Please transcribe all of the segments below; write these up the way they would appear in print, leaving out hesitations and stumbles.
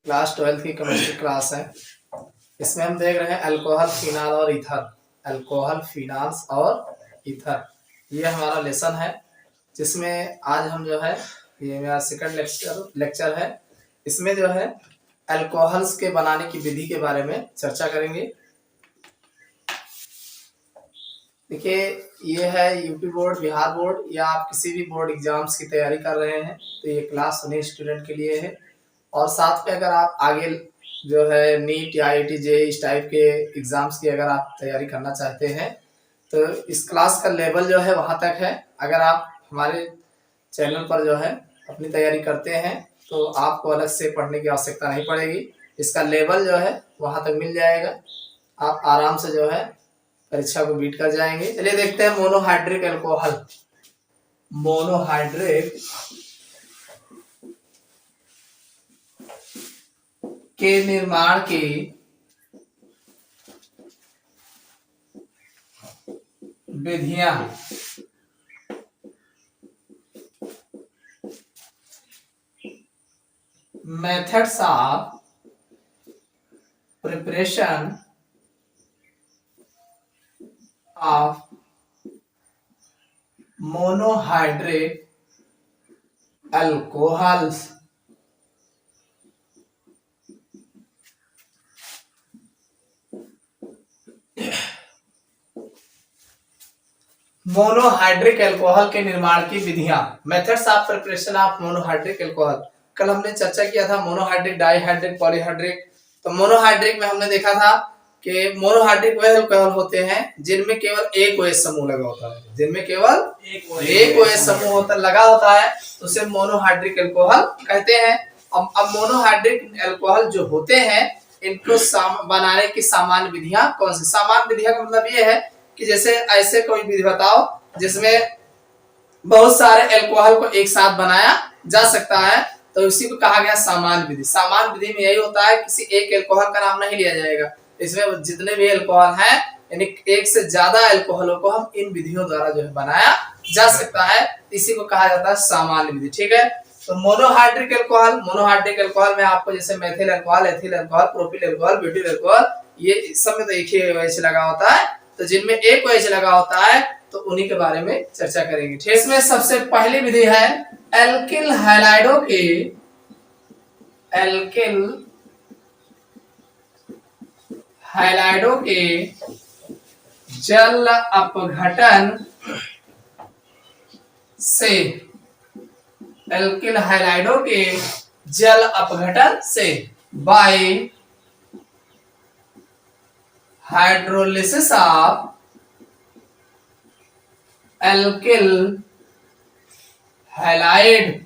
Class 12 की chemistry class है। इसमें हम देख रहे हैं अल्कोहल, फिनाल और ईथर। अल्कोहल, फिनाल्स और ईथर, ये हमारा लेसन है, जिसमें आज हम जो है, ये मेरा सेकंड लेक्चर है। इसमें जो है अल्कोहल्स के बनाने की विधि के बारे में चर्चा करेंगे। देखिए, ये है यूपी बोर्ड, बिहार बोर्ड, या आप किसी भी बोर्ड एग्जाम्स की तैयारी कर रहे हैं तो ये क्लास उन्हीं स्टूडेंट के लिए है। और साथ में अगर आप आगे जो है नीट या IIT JEE इस टाइप के एग्जाम्स की अगर आप तैयारी करना चाहते हैं तो इस क्लास का लेवल जो है वहाँ तक है। अगर आप हमारे चैनल पर जो है अपनी तैयारी करते हैं तो आपको अलग से पढ़ने की आवश्यकता नहीं पड़ेगी। इसका लेवल जो है वहाँ तक मिल जाएगा, आप आराम से जो है परीक्षा को बीट कर जाएंगे। चलिए देखते हैं मोनोहाइड्रिक अल्कोहल। मोनोहाइड्रिक के निर्माण की विधियां। Methods of preparation of monohydric alcohols. Monohydric alcohol के निर्माण की विधियां, methods of preparation of monohydric alcohol. कल हमने चर्चा किया था मोनोहाइड्रिक, डाईहाइड्रिक, पॉलीहाइड्रिक। तो मोनोहाइड्रिक में हमने देखा था कि मोनोहाइड्रिक वह अल्कोहल होते हैं जिनमें केवल एक OH समूह लगा होता है, जिनमें केवल एक OH समूह लगा होता है, तो उसे मोनोहाइड्रिक अल्कोहल कहते हैं। अब मोनोहाइड्रिक अल्कोहल जो होते हैं इनको बनाने की सामान्य विधियां कौन सी? सामान्य विधियां का मतलब ये है कि जैसे ऐसे कोई विधि बताओ जिसमें बहुत सारे अल्कोहल को एक साथ बनाया जा सकता है, तो इसी को कहा गया सामान्य विधि। सामान्य विधि में यही होता है, किसी एक अल्कोहल का नाम नहीं लिया जाएगा, इसमें जितने भी अल्कोहल हैं यानी एक से ज्यादा अल्कोहलों को हम इन विधियों द्वारा जो है बनाया जा सकता है, इसी को कहा जाता है सामान्य विधि। ठीक है, तो मोनोहाइड्रिक अल्कोहल में आपको जैसे methyl alcohol, ethyl alcohol, propyl alcohol, butyl alcohol, ये सब में तो एक ही OH लगा होता है, तो जिनमें एक OH लगा होता है तो उन्हीं के बारे में चर्चा करेंगे। ठीक, इसमें सबसे पहली विधि है एल्किल हैलाइडों के जल अपघटन से। एल्किल हैलाइडों के जल अपघटन से by hydrolysis of alkyl halide.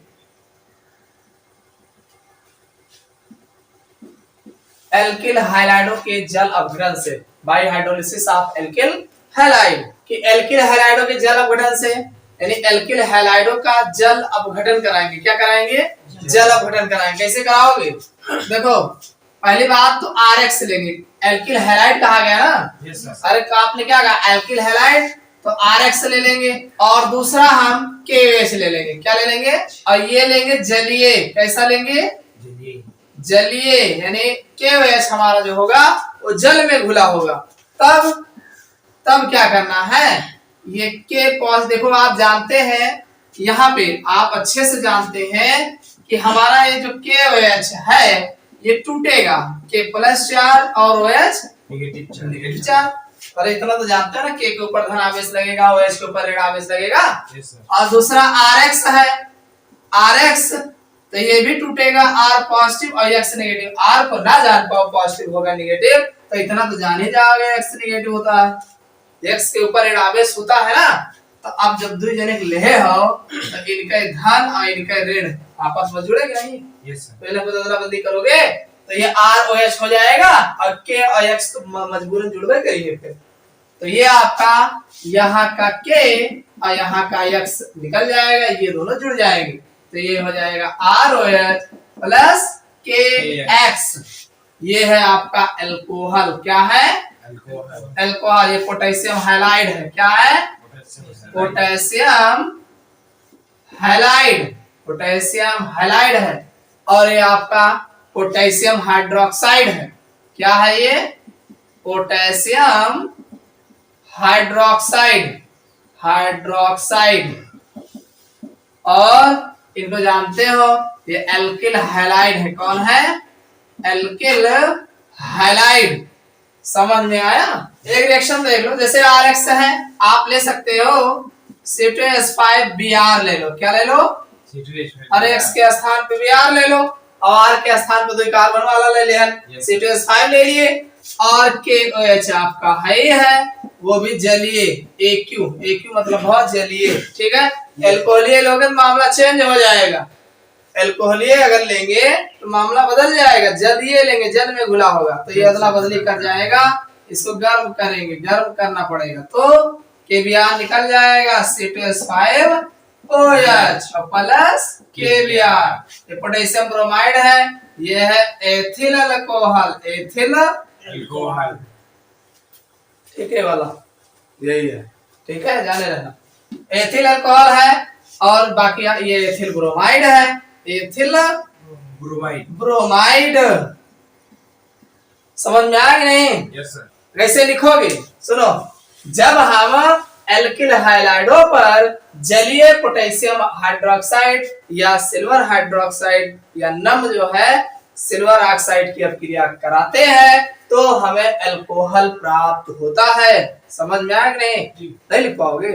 Alkyl हैलाइडों के जल अपघटन से, by hydrolysis of alkyl halide, कि एल्किल हैलाइडों के जल अपघटन से, यानी एल्किल हैलाइडों का जल अपघटन कराएंगे। क्या कराएंगे? जल अपघटन कराएंगे। कैसे कराओगे? देखो, पहली बात तो RX लेंगे, एल्किल हैलाइड कहा गया ना। अरे आपने क्या कहा? एल्किल हैलाइड, तो RX ले लेंगे, और दूसरा हम KOH ले लेंगे। क्या ले लेंगे? और ये लेंगे जलीय। कैसा लेंगे? जलीय, यानी KOH हमारा जो होगा वो जल में घुला होगा। तब क्या करना है? ये के पॉज, देखो आप जानते हैं, यहाँ पे आप अच्छे से जानते हैं कि हमारा ये जो KOH है ये टूटेगा, K+4 और OH -4। अरे इतना तो जानते हैं ना, K के ऊपर धन आवेश लगेगा, OH के ऊपर ऋण आवेश लगेगा। और दूसरा RX है, RX तो ये भी टूटेगा, R पॉजिटिव और X नेगेटिव। R को ना जान पाओ पॉजिटिव होगा निगेटिव, तो इतना तो जान ही जाओगे X नेगेटिव होता है, X के ऊपर ऋण आवेश होता है ना। तो अब जब दो जने लेहे हो तो इनका धन और इनका ऋण आपस में जुड़ेगा नहीं। पहले अदला बदली करोगे तो ये ROH हो जाएगा, और K और X तो मजबूरन जुड़वे करेंगे फिर। तो ये आपका यहाँ का K और यहाँ का X निकल जाएगा, ये दोनों जुड़ जाएंगे, तो ये हो जाएगा ROH प्लस KX। ये है आपका अल्कोहल। क्या है? अल्कोहल। ये पोटेशियम हैलाइड है। क्या है? Potassium halide. पोटेशियम हैलाइड है। और ये आपका पोटेशियम हाइड्रोक्साइड है। क्या है ये? Potassium hydroxide, hydroxide. और इनको जानते हो, ये एल्किल हैलाइड है। कौन है? Alkyl halide. समझ में आया? एक रिएक्शन देख लो, जैसे RX है, आप ले सकते हो C2H5Br ले लो। क्या ले लो? RX के स्थान पे Br ले लो, और R के स्थान पे 2 कार्बन वाला ले लिया, C2H5 ले लिए, और KOH आपका है ही है, वो भी जलीय, AQ मतलब बहुत जलीय। ठीक है, एल्कोहलीय लोगे तो मामला चेंज हो जाएगा। एल्कोहलीय अगर लेंगे तो मामला बदल जाएगा, जलीय लेंगे, जल में घुला होगा तो ये अदला बदली कर जाएगा। इसको गर्म करेंगे, गर्म करना पड़ेगा तो KBr निकल जाएगा, C2H5OH प्लस KBr। ये पोटेशियम ब्रोमाइड है, ये है एथिल अल्कोहल, एथिल अल्कोहल। ठीक है वाला, यही है। ठीक है, जाने रहना। एथिल अल्कोहल है, और बाकी ये एथिल ब्रोमाइड है, एथिल ब्रोमाइड। समझ में आया कि नहीं? Yes sir. कैसे लिखोगे? सुनो, जब हम एल्किल हैलाइडों पर जलीय पोटेशियम हाइड्रोक्साइड या सिल्वर हाइड्रोक्साइड या नम जो है सिल्वर ऑक्साइड की अभिक्रिया कराते हैं तो हमें अल्कोहल प्राप्त होता है। समझ में आया कि नहीं? नहीं लिख पाओगे?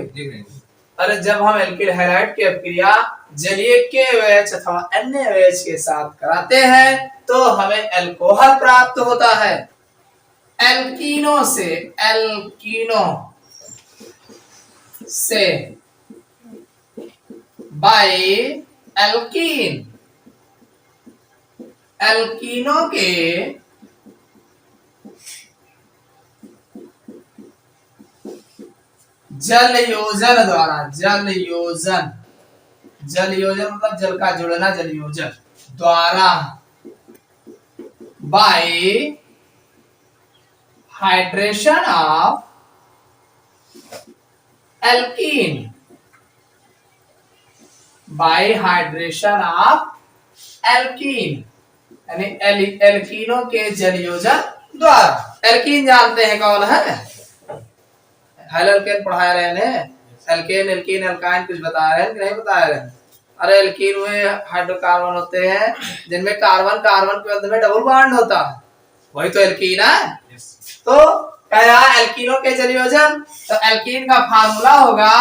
अरे जब हम एल्किल हैलाइड की अभिक्रिया जलीय KOH अथवा NaOH के साथ कराते हैं तो हमें अल्कोहल प्राप्त होता है। एल्कीनो से बाय एल्कीन, एल्कीनो के जल योजन द्वारा, जल योजन मतलब जल का जुड़ना, जल योजन द्वारा, bye hydration of alkene, bye hydration of alkene, यानी एल्कीनों के जल योजन द्वारा। एल्कीन जानते हैं कौन है? एल्केन पढ़ा रहे हैं, एल्केन, एल्कीन, एल्काइन कुछ बता रहे हैं कि नहीं बता रहे हैं? अरे एल्कीन में हाइड्रोकार्बन होते हैं जिनमें कार्बन कार्बन के मध्य में डबल बॉन्ड होता है, वही तो एल्कीन है। तो कह रहा है एल्कीनों के जल योजन, तो एल्कीन का फार्मूला होगा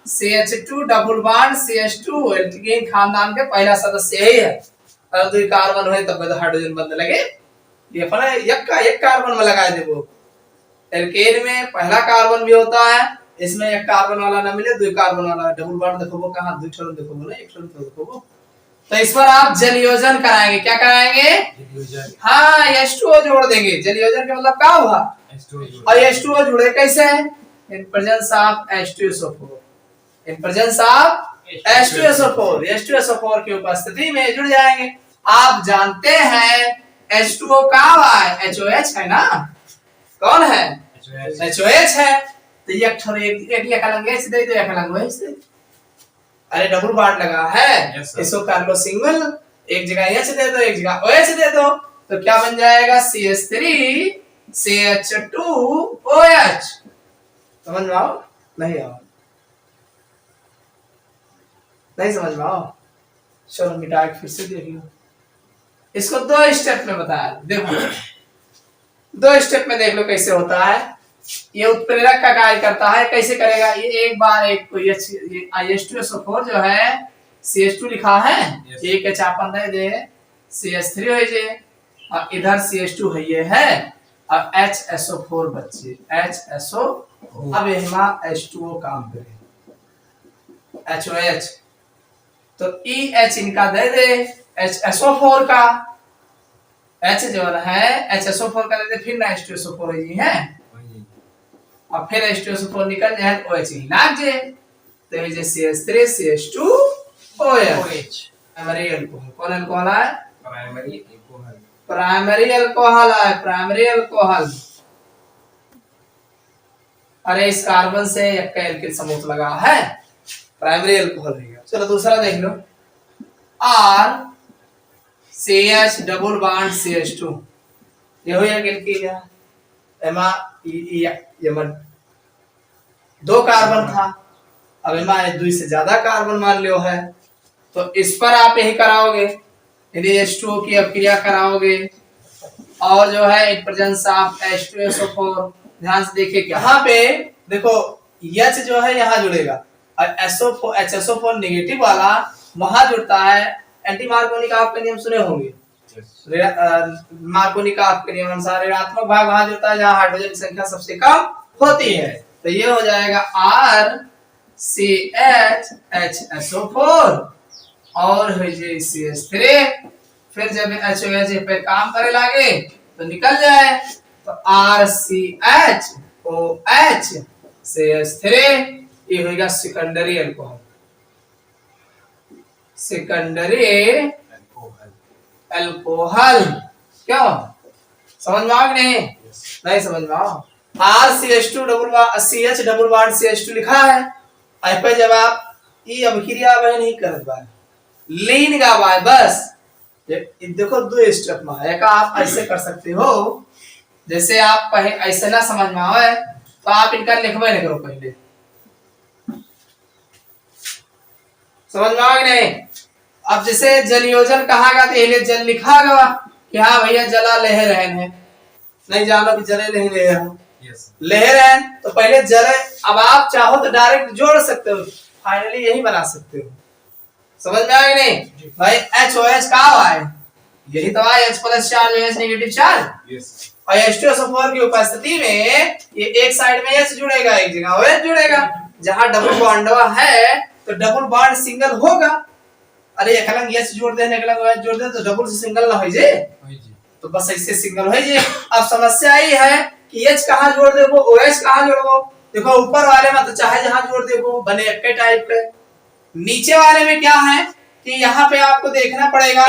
CH2 double bond CH2। Alkene खानदान के पहला सदस्य यही है। अगर 2 कार्बन हुए तब हाइड्रोजन बंद लगे, ये अपना एक कार्बन में लगा दे। वो एल्केन में पहला कार्बन भी होता है, इसमें एक कार्बन वाला ना मिले, 2 कार्बन वाला डबल बॉन्ड देखो, वो कहां 2 छोड़ देखो ना, 1 छोड़ देखो। तो इस पर आप जल योजन कराएंगे। क्या कराएंगे? हाँ, H2O जोड़ देंगे। जल योजन का मतलब क्या हुआ? और H2O जुड़े कैसे? In presence of H2SO4, in presence of H2SO4, H2SO4 की उपस्थिति में जुड़ जाएंगे। आप जानते हैं H2O का है, HOH है ना? कौन है? HOH है। तो ये एक अलग H दे दो, एक अलग H दे। अरे डबल बॉन्ड लगा है, इसको कर लो सिंगल, एक जगह H दे दो, एक जगह OH दे दो, तो क्या बन जाएगा? CH3 CH2OH। समझ में आओ? नहीं आओ? नहीं समझ में आओ? चलो मिटा के फिर से देख लो। इसको 2 स्टेप में बताया, देखो 2 स्टेप में देख लो कैसे होता है। ये उत्प्रेरक का कार्य करता है, कैसे करेगा? ये एक बार एक H2SO4 जो है CH2 लिखा है, एक H आपन दे दे, CH3 हो जे, और इधर CH2 है, ये है, और HSO4 बच्चे, HSO। अब यहाँ H2O काम करे, HOH, तो EH इनका दे दे, HSO4 का, H जो है HSO4 का दे दे, फिर ना H2SO4 है, और फिर H2SO4 निकल जाए, OH ही लाग जाए, तो ये जे CH3 CH2OH प्राइमरी अल्कोहल। कौन अल्कोहल है? प्राइमरी अल्कोहल, प्राइमरी अल्कोहल है, प्राइमरी अल्कोहल। अरे इस कार्बन से एक एल्किल समूह लगा है, प्राइमरी अल्कोहल रहेगा। चलो दूसरा देख लो, R CH double bond CH2 ये हो गया कि क्या एमा यमन दो कार्बन था, अब एमा दो से ज्यादा कार्बन मान लियो है, तो इस पर आप यही कराओगे, यदि H2O की अपक्रिया कराओगे और जो है इन प्रेजेंस ऑफ H2SO4 ध्यान से देखिए यहाँ पे देखो H जो है यहाँ जुड़ेगा और HSO4 नेगेटिव वाला वहां जुड़ता है। एंटी मार्कोनी का आपके नियम सुने होंगे, मार्कोनी का आपके नियम अनुसार ऋणात्मक भाग वहां जुड़ता है जहां हाइड्रोजन की संख्या सबसे कम होती है, तो ये हो जाएगा RCHHSO4 और CH3, फिर जब HOH पे काम करे लागे तो निकल जाए, तो RCHOH CH3 ये होगा सेकेंडरी अल्कोहल, सेकेंडरी अल्कोहल। क्यों समझ में आ नहीं? नहीं समझ में आओ। RCH2 CH double bond CH2 लिखा है, आई पे जब आप ये अभिक्रिया वह नहीं कर पाए लीन का बाय बस ये देखो दो स्टेप में है का आप ऐसे कर सकते हो, जैसे आप पहले ऐसे ना समझ में आवे तो आप इनका लिखवा नहीं करो, पहले समझ में आ नहीं। अब जैसे जल योजन कहागा तो पहले जल लिखागा कि हाँ भैया जला लहर रहन है, नहीं जानो कि जले नहीं लहर हो, लहर है तो पहले जले, अब आप चाहो तो डायरेक्ट जोड़ सकते हो, फाइनली यही बना सकते हो, समझ में आया नहीं भाई। HOH का है यही तो है H plus charge OH negative charge, और H2SO4 की उपस्थिति में ये एक साइड में H जुड़ेगा, एक जगह OH जुड़ेगा, जहां डबल बॉन्ड है तो डबल बॉन्ड सिंगल होगा। अरे एक अलग H जोड़ देने एक अलग OH जोड़ दे तो डबल से सिंगल ना हो जे, तो बस ऐसे सिंगल हो जे। अब समस्या ये है कि H कहां जोड़ देबो OH कहां जोड़बो, देखो ऊपर वाले में तो चाहे जहां जोड़ देबो बने एक टाइप के, नीचे वाले में क्या है कि यहाँ पे आपको देखना पड़ेगा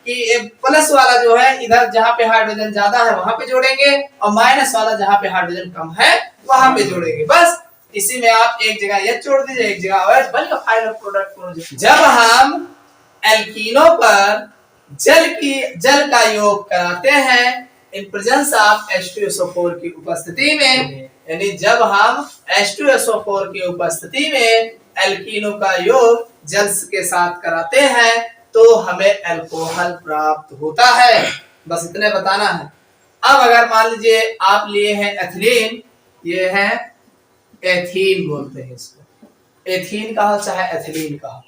कि प्लस वाला जो है इधर जहाँ पे हाइड्रोजन ज्यादा है वहां पे जोड़ेंगे और माइनस वाला जहाँ पे हाइड्रोजन कम है वहां पे जोड़ेंगे, बस इसी में आप एक जगह H जोड़ दीजिए एक जगह OH बन गया फाइनल प्रोडक्ट। जब हम एल्कीनों पर जल का योग कराते हैं इन प्रेजेंस ऑफ H2SO4 की उपस्थिति में, यानी जब हम H2SO4 की उपस्थिति में एल्कीनों का योग जल के साथ कराते हैं तो हमें अल्कोहल प्राप्त होता है, बस इतने बताना है। अब अगर मान लीजिए आप लिए हैं एथिलीन, ये है एथीन बोलते हैं इसको, एथीन का हो चाहे एथिलीन का हो,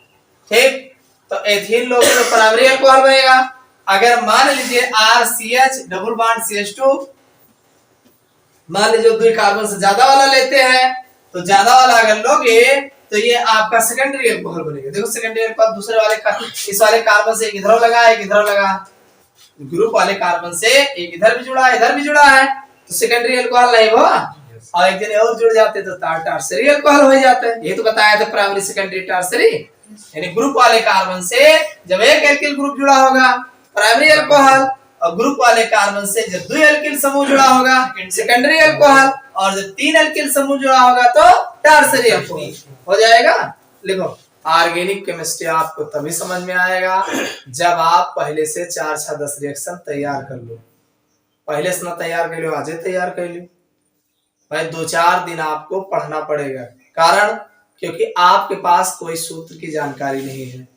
ठीक, तो एथीन लोग तो प्राइमरी अल्कोहल बनेगा। अगर मान लीजिए RCH डबल बॉन्ड CH2 मान लीजिए दो कार्बन से ज्यादा वाला लेते हैं तो ज्यादा वाला अगर लोगे तो ये आपका सेकेंडरी अल्कोहल बनेगा। देखो सेकेंडरी अल्कोहल दूसरे वाले इस वाले कार्बन से एक इधर लगा एक इधर लगा, ग्रुप वाले कार्बन से एक इधर भी जुड़ा है इधर भी जुड़ा है तो सेकेंडरी अल्कोहल नहीं हुआ, और एक दिन और जुड़ जाते तो टर्शियरी अल्कोहल हो जाते हैं। ये तो बताया था प्राइमरी सेकेंडरी टर्शियरी, यानी ग्रुप वाले कार्बन से जब एक एल्किल ग्रुप जुड़ा होगा प्राइमरी अल्कोहल, और ग्रुप वाले कार्बन से जब दो एल्किल समूह जुड़ा होगा सेकेंडरी अल्कोहल, और जब तीन एल्किल समूह जुड़ा होगा तो टर्शियरी अल्कोहल हो जाएगा। लिखो ऑर्गेनिक केमिस्ट्री आपको तभी समझ में आएगा जब आप पहले से 4 6 10 रिएक्शन तैयार कर लो, पहले से ना तैयार कर लो आज तैयार कर लो भाई, 2-4 दिन आपको पढ़ना पड़ेगा, कारण क्योंकि आपके पास कोई सूत्र की जानकारी नहीं है,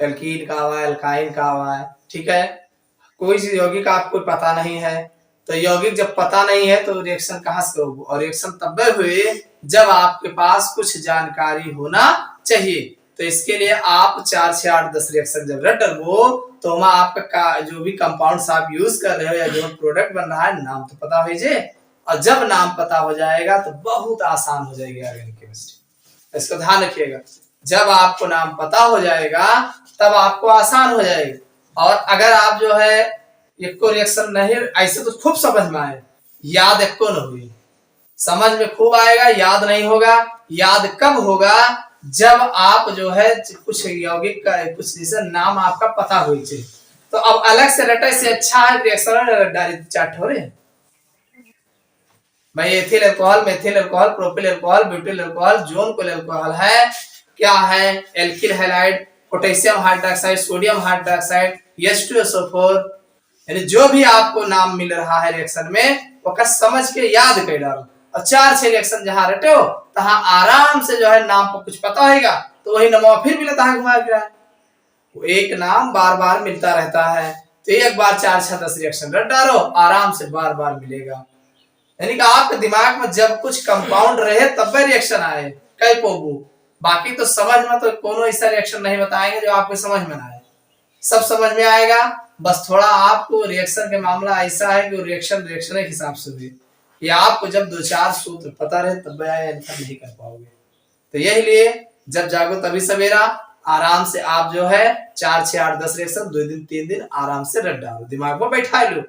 एल्कीन का हुआ है एल्काइन का हुआ है, ठीक है, कोई यौगिक आपको पता नहीं है, तो यौगिक जब पता नहीं है तो रिएक्शन कहां से करोगे, और रिएक्शन तब हुए जब आपके पास कुछ जानकारी होना चाहिए। तो इसके लिए आप 4 6 8 10 रिएक्शन जब रट डलबो तो वहां आपका जो भी कंपाउंड्स आप यूज कर रहे हो या जो प्रोडक्ट बन रहा है नाम तो पता होइए, और जब नाम पता हो जाएगा तो बहुत आसान हो जाएगी ऑर्गेनिक केमिस्ट्री। इसको ध्यान रखिएगा, जब आपको नाम पता हो जाएगा तब आपको आसान हो जाएगी। और अगर आप जो है एको रिएक्शन नहीं ऐसे तो खूब समझ में आए, याद एको न हुई, समझ में खूब आएगा, याद नहीं होगा। याद कब होगा जब आप जो है कुछ यौगिक का कुछ जैसे नाम आपका पता हुई चाहिए। तो अब अलग से रटे से अच्छा है रिएक्शन डायरेक्ट चार्ट हो रहे हैं भाई। Ethyl alcohol, methyl alcohol, propyl alcohol, butyl alcohol, जोन कोल अल्कोहल है, क्या है alkyl halide potassium hydroxide, sodium hydroxide, H2SO4, यानी जो भी आपको नाम मिल रहा है रिएक्शन में वो का समझ के याद कर डालो, और 4-6 रिएक्शन जहां रटे हो तहां आराम से जो है नाम को कुछ पता होगा तो वही नाम फिर मिलता है घुमा फिरा, वो एक नाम बार बार मिलता रहता है। तो एक बार 4-6-10 रिएक्शन रट डालो, आराम से बार बार मिलेगा। यानी कि आपके दिमाग में जब कुछ कंपाउंड रहे तब रिएक्शन आए कई पोबू, बाकी तो समझ में तो कोनो ऐसा रिएक्शन नहीं बताएंगे जो आपको समझ में ना आए, सब समझ में आएगा। बस थोड़ा आपको रिएक्शन के मामला ऐसा है कि रिएक्शन रिएक्शन के हिसाब से हुई, कि आपको जब 2-4 सूत्र पता रहे तब आंसर नहीं कर पाओगे। तो यही लिए जब जागो तभी सवेरा, आराम से आप जो है 4-6-8-10 रिएक्शन 2 दिन 3 दिन आराम से रट डालो, दिमाग में बैठा लो।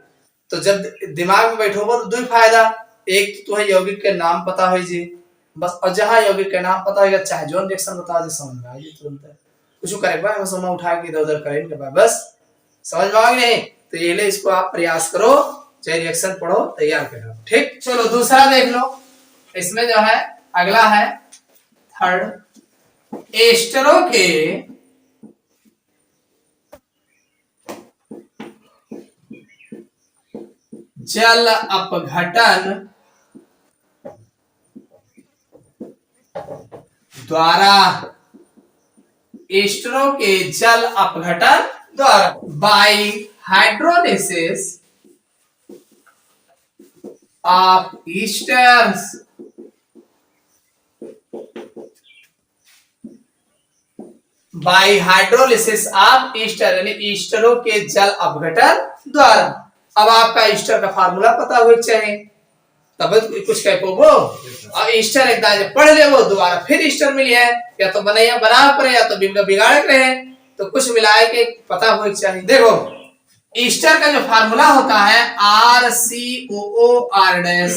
तो जब दिमाग में बैठोगे तो 2 फायदा, एक तो है यौगिक के नाम पता हो जी बस, और जहां यौगिक के नाम पता होगा चाहे जो रिएक्शन बता दे समझ में आ जाए तुरंत, कुछ करे भाई समय उठा के इधर उधर करेंगे बस समझ में आओगे नहीं। तो ये ले इसको आप प्रयास करो, चाहे रिएक्शन पढ़ो तैयार करो, ठीक। चलो दूसरा देख लो, इसमें जो है अगला है थर्ड, एस्टरों के जल अपघटन द्वारा, एस्टरों के जल अपघटन द्वारा bye hydrolysis of esters, bye hydrolysis of Easter, यानी ईस्टरों के जल अपघटन द्वारा। अब आपका ईस्टर का फार्मूला पता होना चाहिए तब कुछ कह पाओ, और ईस्टर एक दान पढ़ ले वो दोबारा फिर ईस्टर मिली है, या तो बनैया बना पड़े या तो बिगाड़ रहे, तो कुछ मिलाए के पता होना चाहिए। देखो ईस्टर का जो फार्मूला होता है RCOOR,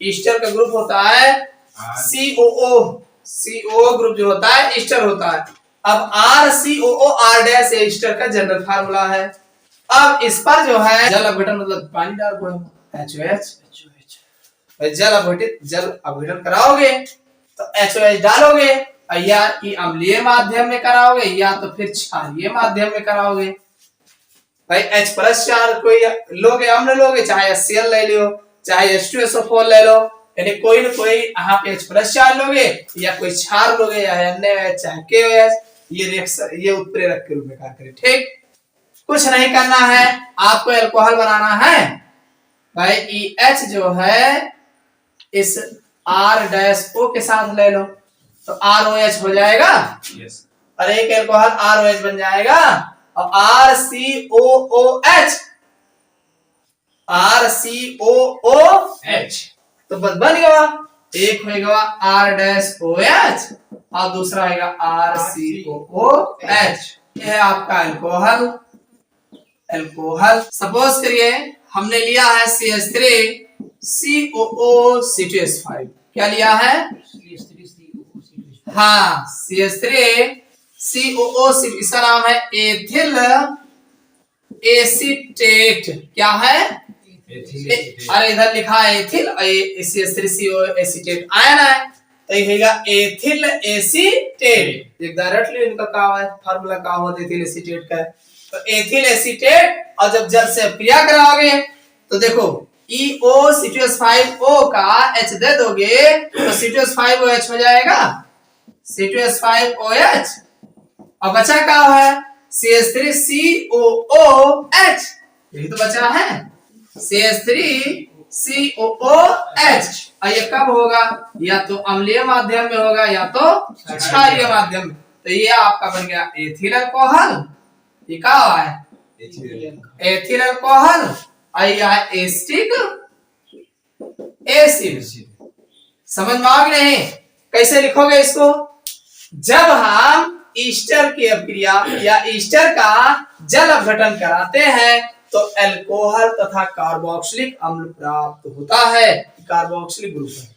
ईस्टर का ग्रुप होता है COO ग्रुप जो होता है ईस्टर होता है। अब RCOOR ईस्टर का जनरल फार्मूला है। अब इस पर जो है जल अपघटन मतलब पानी डाल दो HOH, जल अपघटन कराओगे तो HOH डालोगे, या कि अम्लीय माध्यम में कराओगे या तो फिर क्षारीय माध्यम में कराओगे। भाई H+4 कोई लोगे अम्ल लोगे, चाहे HCl ले लो चाहे H2SO4 ले लो, यानी कोई न कोई यहाँ पे H+4 लोगे या कोई क्षार लोगे या NaOH चाहे KOH, ये रिएक्शन ये उत्प्रेरक के रूप में कार्य करे, ठीक। कुछ नहीं करना है, आपको अल्कोहल बनाना है भाई, EH जो है इस R-O के साथ ले लो तो ROH हो जाएगा, और एक अल्कोहल ROH बन जाएगा, और RCOOH तो बस बन गया, एक होगा R-OH और दूसरा होगा RCOOH। यह है आपका अल्कोहल। सपोज करिए हमने लिया है CH3COO-C2H5, क्या लिया है? हाँ CH3COO, इसका नाम है एथिल एसीटेट, क्या है? अरे इधर लिखा है एथिल, CH3CO एसीटेट आयन है तो ये एथिल एसीटेट, एक डायरेक्टली इनका क्या है फार्मूला क्या होता है एथिल एसीटेट का, तो एथिल एसीटेट, और जब जल से क्रिया कराओगे तो देखो EO C2H5O का H दे दोगे तो C2H5OH हो जाएगा, C2H5OH, और बचा क्या है CH3COOH, यही तो बचा है CH3COOH, और ये कब होगा? या तो अम्लीय माध्यम में होगा या तो क्षारीय माध्यम में, तो ये आपका बन गया एथिल अल्कोहल, ये क्या है एथिल अल्कोहल, और यह एसिटिक एसिड। समझ में आ गया नहीं? कैसे लिखोगे इसको? जब हम ईस्टर की अभिक्रिया या ईस्टर का जल अपघटन कराते हैं तो अल्कोहल तथा कार्बोक्सिलिक अम्ल प्राप्त होता है, कार्बोक्सिलिक ग्रुप है,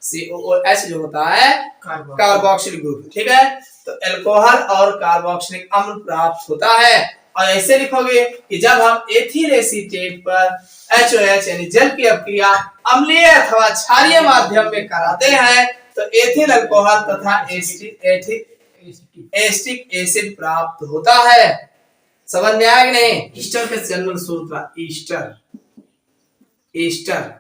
COOH जो होता है कार्बोक्सिलिक ग्रुप, ठीक है। तो अल्कोहल और कार्बोक्सिलिक अम्ल प्राप्त होता है, और ऐसे लिखोगे कि जब हम एथिल एसीटेट पर HOH यानी जल की अभिक्रिया अम्लीय अथवा क्षारीय माध्यम में कराते हैं तो एथिल अल्कोहल तथा एसिटिक एसिड प्राप्त होता है। समझ में आया कि नहीं? ईस्टर के जनरल सूत्र ईस्टर ईस्टर